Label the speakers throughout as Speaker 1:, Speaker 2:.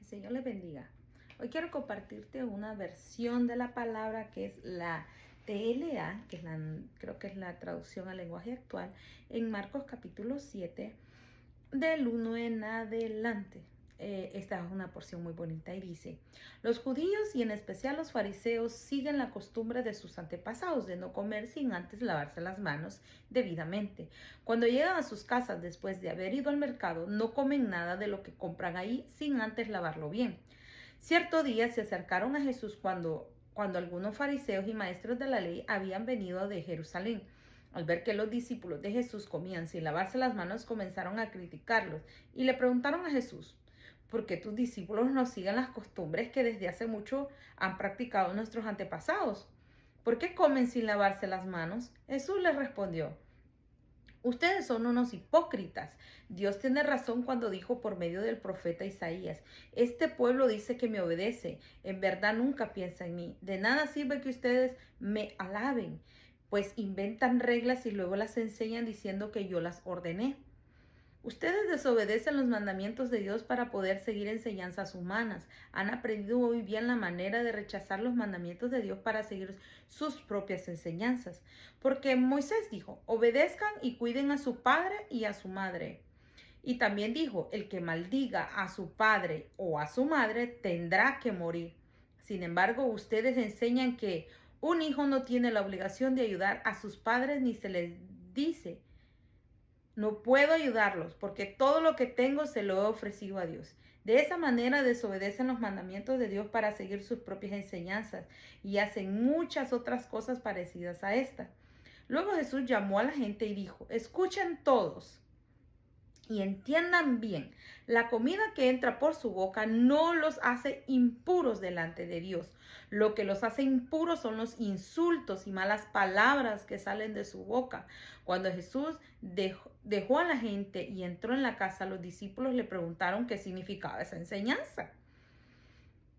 Speaker 1: Señor les bendiga. Hoy quiero compartirte una versión de la palabra que es la TLA, que es creo que es la traducción al lenguaje actual, en Marcos capítulo 7, del 1 en adelante. Esta es una porción muy bonita y dice: los judíos y en especial los fariseos siguen la costumbre de sus antepasados de no comer sin antes lavarse las manos debidamente. Cuando llegan a sus casas después de haber ido al mercado, no comen nada de lo que compran ahí sin antes lavarlo bien. Cierto día se acercaron a Jesús cuando algunos fariseos y maestros de la ley habían venido de Jerusalén. Al ver que los discípulos de Jesús comían sin lavarse las manos, comenzaron a criticarlos y le preguntaron a Jesús: ¿por qué tus discípulos no siguen las costumbres que desde hace mucho han practicado nuestros antepasados? ¿Por qué comen sin lavarse las manos? Jesús les respondió: ustedes son unos hipócritas. Dios tiene razón cuando dijo por medio del profeta Isaías: este pueblo dice que me obedece, en verdad nunca piensa en mí. De nada sirve que ustedes me alaben, pues inventan reglas y luego las enseñan diciendo que yo las ordené. Ustedes desobedecen los mandamientos de Dios para poder seguir enseñanzas humanas. Han aprendido muy bien la manera de rechazar los mandamientos de Dios para seguir sus propias enseñanzas. Porque Moisés dijo: obedezcan y cuiden a su padre y a su madre. Y también dijo: el que maldiga a su padre o a su madre tendrá que morir. Sin embargo, ustedes enseñan que un hijo no tiene la obligación de ayudar a sus padres, ni se les dice: no puedo ayudarlos porque todo lo que tengo se lo he ofrecido a Dios. De esa manera desobedecen los mandamientos de Dios para seguir sus propias enseñanzas y hacen muchas otras cosas parecidas a esta. Luego Jesús llamó a la gente y dijo: escuchen todos y entiendan bien, la comida que entra por su boca no los hace impuros delante de Dios. Lo que los hace impuros son los insultos y malas palabras que salen de su boca. Cuando Jesús dejó a la gente y entró en la casa, los discípulos le preguntaron qué significaba esa enseñanza.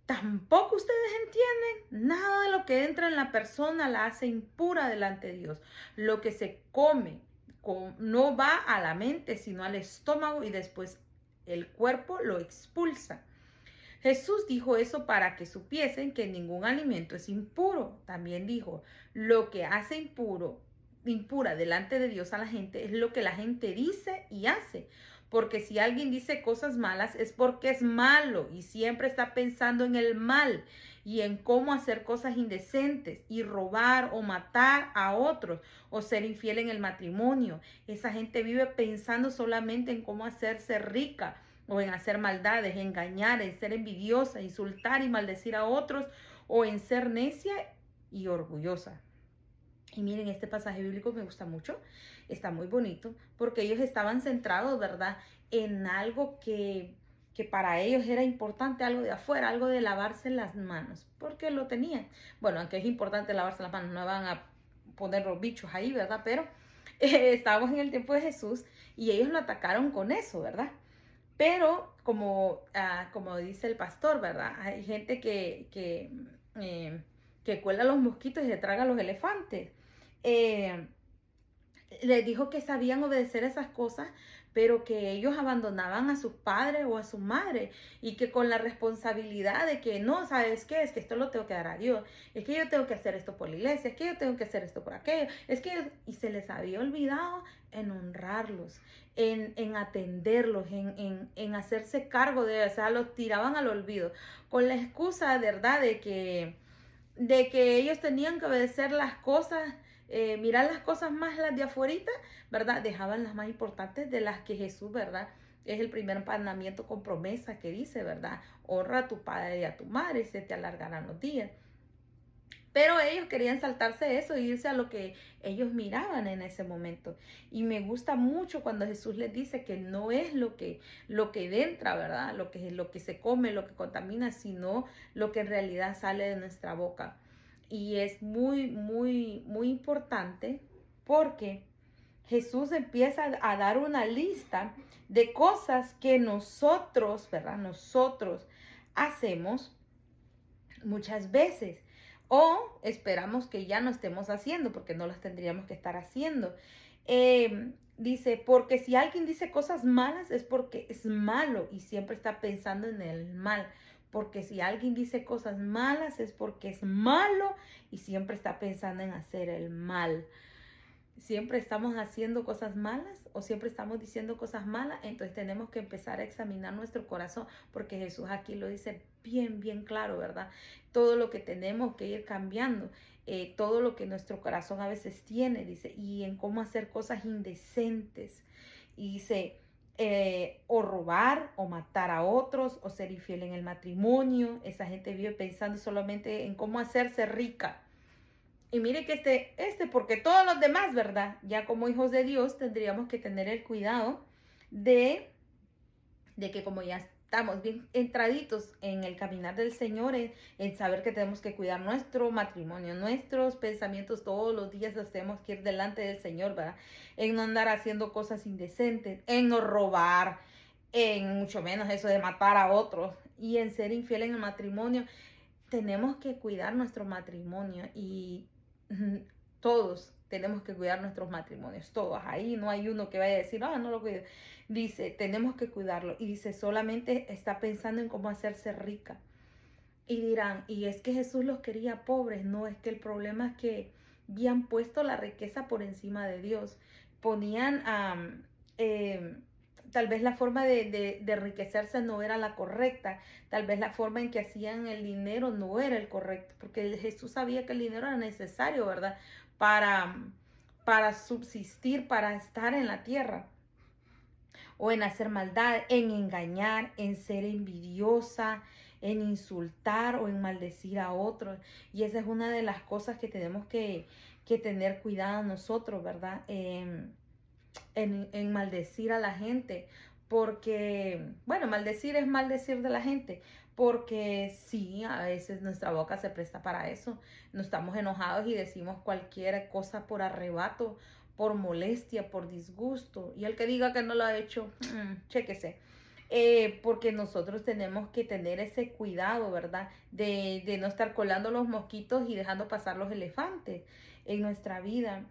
Speaker 1: ¿Tampoco ustedes entienden? Nada de lo que entra en la persona la hace impura delante de Dios. Lo que se come no va a la mente, sino al estómago, y después el cuerpo lo expulsa. Jesús dijo eso para que supiesen que ningún alimento es impuro. También dijo: lo que hace impura delante de Dios a la gente es lo que la gente dice y hace. Porque si alguien dice cosas malas es porque es malo y siempre está pensando en el mal y en cómo hacer cosas indecentes y robar o matar a otros o ser infiel en el matrimonio. Esa gente vive pensando solamente en cómo hacerse rica o en hacer maldades, engañar, en ser envidiosa, insultar y maldecir a otros, o en ser necia y orgullosa. Y miren, este pasaje bíblico me gusta mucho, está muy bonito, porque ellos estaban centrados, ¿verdad?, en algo que para ellos era importante, algo de afuera, algo de lavarse las manos, porque lo tenían. Bueno, aunque es importante lavarse las manos, no van a poner los bichos ahí, ¿verdad? Pero estábamos en el tiempo de Jesús y ellos lo atacaron con eso, ¿verdad? Pero como dice el pastor, ¿verdad? Hay gente que cuela los mosquitos y se traga los elefantes. Les dijo que sabían obedecer esas cosas, pero que ellos abandonaban a sus padres o a su madre, y que con la responsabilidad de que no, ¿sabes qué? Es que esto lo tengo que dar a Dios, es que yo tengo que hacer esto por la iglesia, es que yo tengo que hacer esto por aquello, y se les había olvidado en honrarlos, en atenderlos, en hacerse cargo de ellos. O sea, los tiraban al olvido, con la excusa, ¿verdad?, de que ellos tenían que obedecer las cosas, mirar las cosas más, las de afuerita, ¿verdad? Dejaban las más importantes, de las que Jesús, ¿verdad?, es el primer mandamiento con promesa que dice, ¿verdad? Honra a tu padre y a tu madre y se te alargarán los días. Pero ellos querían saltarse eso e irse a lo que ellos miraban en ese momento. Y me gusta mucho cuando Jesús les dice que no es lo que entra, ¿verdad? Lo que se come, lo que contamina, sino lo que en realidad sale de nuestra boca. Y es muy, muy, muy importante, porque Jesús empieza a dar una lista de cosas que nosotros, ¿verdad?, nosotros hacemos muchas veces, o esperamos que ya no estemos haciendo, porque no las tendríamos que estar haciendo. Dice, porque si alguien dice cosas malas es porque es malo y siempre está pensando en el mal. Porque si alguien dice cosas malas es porque es malo y siempre está pensando en hacer el mal. Siempre estamos haciendo cosas malas o siempre estamos diciendo cosas malas, entonces tenemos que empezar a examinar nuestro corazón, porque Jesús aquí lo dice bien, bien claro, ¿verdad? Todo lo que tenemos que ir cambiando, todo lo que nuestro corazón a veces tiene, dice, y en cómo hacer cosas indecentes. Y dice, o robar o matar a otros o ser infiel en el matrimonio. Esa gente vive pensando solamente en cómo hacerse rica. Y mire que porque todos los demás, ¿verdad? Ya como hijos de Dios tendríamos que tener el cuidado de, de que como ya estamos bien entraditos en el caminar del Señor, en saber que tenemos que cuidar nuestro matrimonio, nuestros pensamientos todos los días los tenemos que ir delante del Señor, ¿verdad? En no andar haciendo cosas indecentes, en no robar, en mucho menos eso de matar a otros y en ser infiel en el matrimonio. Tenemos que cuidar nuestro matrimonio y todos tenemos que cuidar nuestros matrimonios, todos. Ahí no hay uno que vaya a decir, no lo cuido. Dice, tenemos que cuidarlo. Y dice, solamente está pensando en cómo hacerse rica. Y dirán, y es que Jesús los quería pobres. No, es que el problema es que habían puesto la riqueza por encima de Dios. Ponían tal vez la forma de enriquecerse no era la correcta, tal vez la forma en que hacían el dinero no era el correcto, porque Jesús sabía que el dinero era necesario, ¿verdad? Para subsistir, para estar en la tierra, o en hacer maldad, en engañar, en ser envidiosa, en insultar o en maldecir a otros. Y esa es una de las cosas que tenemos que tener cuidado nosotros, ¿verdad? En maldecir a la gente, porque, bueno, maldecir es maldecir de la gente, porque sí, a veces nuestra boca se presta para eso, no estamos enojados y decimos cualquier cosa por arrebato, por molestia, por disgusto, y el que diga que no lo ha hecho, chéquese. Porque nosotros tenemos que tener ese cuidado, ¿verdad? De no estar colando los mosquitos y dejando pasar los elefantes en nuestra vida.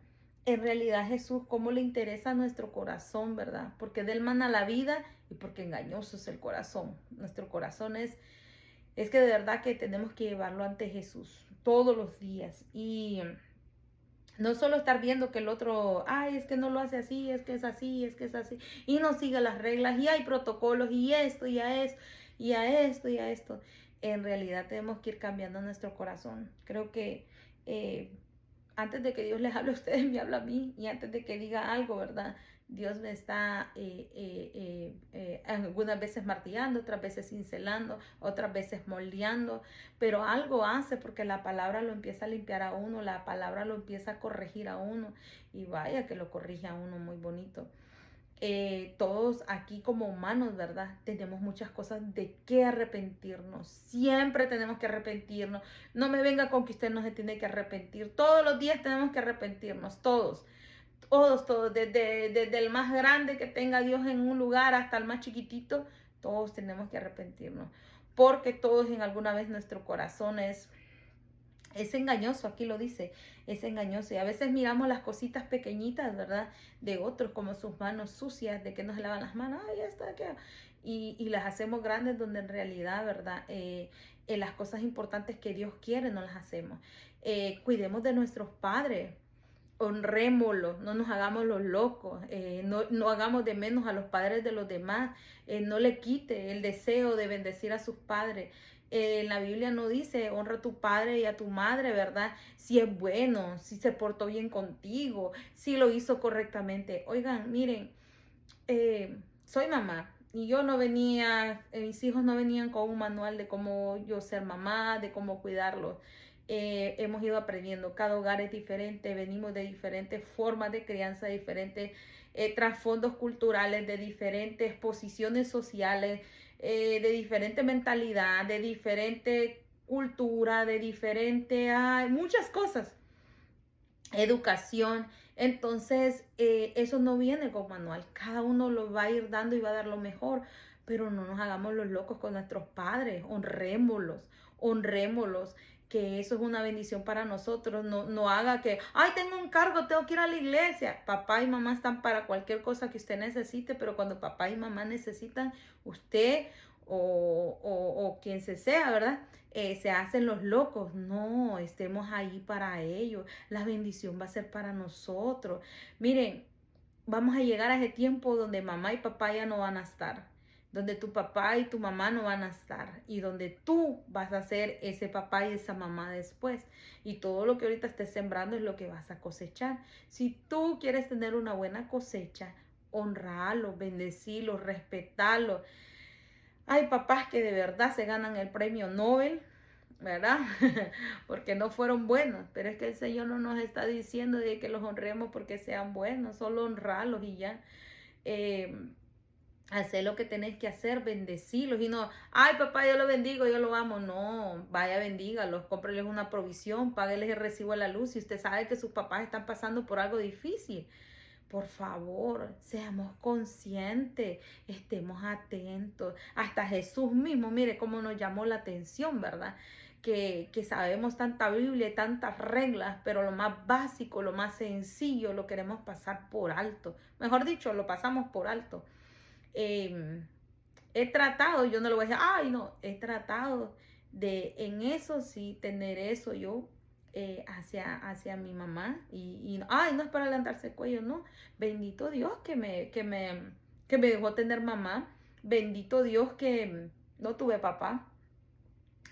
Speaker 1: En realidad Jesús, cómo le interesa a nuestro corazón, ¿verdad? Porque del mana la vida y porque engañoso es el corazón. Nuestro corazón es que de verdad que tenemos que llevarlo ante Jesús todos los días. Y no solo estar viendo que el otro, es que no lo hace así, es que es así, es que es así, y no sigue las reglas, y hay protocolos, y esto, y a esto, y a esto, y a esto. En realidad tenemos que ir cambiando nuestro corazón. Creo que antes de que Dios les hable a ustedes, me habla a mí, y antes de que diga algo, ¿verdad? Dios me está algunas veces martillando, otras veces cincelando, otras veces moldeando, pero algo hace porque la palabra lo empieza a limpiar a uno, la palabra lo empieza a corregir a uno, y vaya que lo corrige a uno muy bonito. Todos aquí como humanos, ¿verdad? Tenemos muchas cosas de qué arrepentirnos. Siempre tenemos que arrepentirnos. No me venga con que usted no se tiene que arrepentir. Todos los días tenemos que arrepentirnos, todos. Todos, desde el más grande que tenga Dios en un lugar hasta el más chiquitito, todos tenemos que arrepentirnos. Porque todos en alguna vez nuestro corazón es engañoso, aquí lo dice, es engañoso. Y a veces miramos las cositas pequeñitas, ¿verdad? De otros, como sus manos sucias, de que no se lavan las manos, esto, aquello. Y las hacemos grandes donde en realidad, ¿verdad? Las cosas importantes que Dios quiere no las hacemos. Cuidemos de nuestros padres, honrémoslos, no nos hagamos los locos, no hagamos de menos a los padres de los demás, no le quite el deseo de bendecir a sus padres. En la Biblia no dice honra a tu padre y a tu madre, ¿verdad? Si es bueno, si se portó bien contigo, si lo hizo correctamente. Oigan, miren, soy mamá y yo no venía, mis hijos no venían con un manual de cómo yo ser mamá, de cómo cuidarlos. Hemos ido aprendiendo, cada hogar es diferente, venimos de diferentes formas de crianza, diferentes trasfondos culturales, de diferentes posiciones sociales, de diferente mentalidad, de diferente cultura, de diferente, muchas cosas, educación. Entonces, eso no viene con manual, cada uno lo va a ir dando y va a dar lo mejor, pero no nos hagamos los locos con nuestros padres, honrémoslos, que eso es una bendición para nosotros. No haga que, ay, tengo un cargo, tengo que ir a la iglesia. Papá y mamá están para cualquier cosa que usted necesite, pero cuando papá y mamá necesitan, usted o quien se sea, ¿verdad? Se hacen los locos. No, estemos ahí para ellos. La bendición va a ser para nosotros. Miren, vamos a llegar a ese tiempo donde mamá y papá ya no van a estar, donde tu papá y tu mamá no van a estar, y donde tú vas a ser ese papá y esa mamá después, y todo lo que ahorita estés sembrando es lo que vas a cosechar. Si tú quieres tener una buena cosecha, honralo, bendecilo, respetalo. Hay papás que de verdad se ganan el premio Nobel, ¿verdad? Porque no fueron buenos, pero es que el Señor no nos está diciendo de que los honremos porque sean buenos, solo honrarlos y ya. Hacer lo que tenés que hacer, bendecirlos y no, ay papá, yo lo bendigo, yo lo amo. No, vaya, bendígalos, cómpreles una provisión, págueles el recibo de la luz. Si usted sabe que sus papás están pasando por algo difícil, por favor, seamos conscientes, estemos atentos. Hasta Jesús mismo, mire cómo nos llamó la atención, ¿verdad? Que sabemos tanta Biblia y tantas reglas, pero lo más básico, lo más sencillo, lo queremos pasar por alto. Mejor dicho, lo pasamos por alto. He tratado, yo no lo voy a decir, ay no, he tratado de en eso sí tener eso yo hacia mi mamá y ay, no es para levantarse el cuello, no. Bendito Dios que me dejó tener mamá. Bendito Dios que no tuve papá.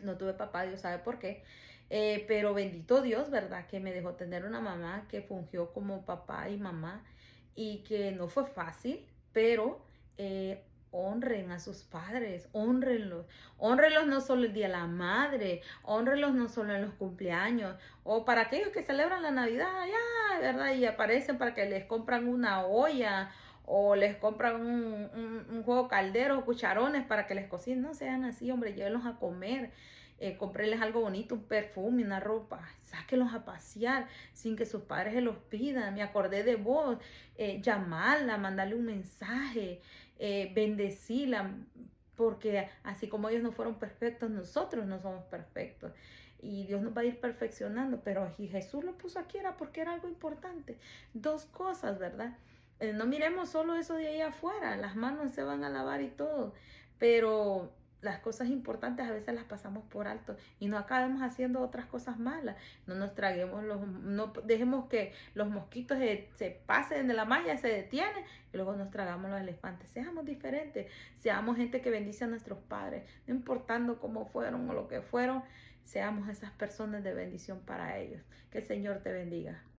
Speaker 1: No tuve papá, Dios sabe por qué. Pero bendito Dios, ¿verdad? Que me dejó tener una mamá que fungió como papá y mamá y que no fue fácil, pero honren a sus padres, honrenlos. Honrenlos no solo el Día de la Madre, honrenlos no solo en los cumpleaños, o para aquellos que celebran la Navidad, ya, ¿verdad? Y aparecen para que les compran una olla o les compran un juego caldero o cucharones para que les cocinen. No sean así, hombre, llévenlos a comer. Cómprenles algo bonito, un perfume, una ropa, sáquenlos a pasear sin que sus padres se los pidan. Me acordé de vos, llamarla, mandarle un mensaje, bendecirla, porque así como ellos no fueron perfectos, nosotros no somos perfectos. Y Dios nos va a ir perfeccionando, pero si Jesús lo puso aquí era porque era algo importante. Dos cosas, ¿verdad? No miremos solo eso de ahí afuera, las manos se van a lavar y todo, pero las cosas importantes a veces las pasamos por alto y no acabemos haciendo otras cosas malas. No nos traguemos no dejemos que los mosquitos se pasen de la malla, se detienen y luego nos tragamos los elefantes. Seamos diferentes, seamos gente que bendice a nuestros padres, no importando cómo fueron o lo que fueron, seamos esas personas de bendición para ellos. Que el Señor te bendiga.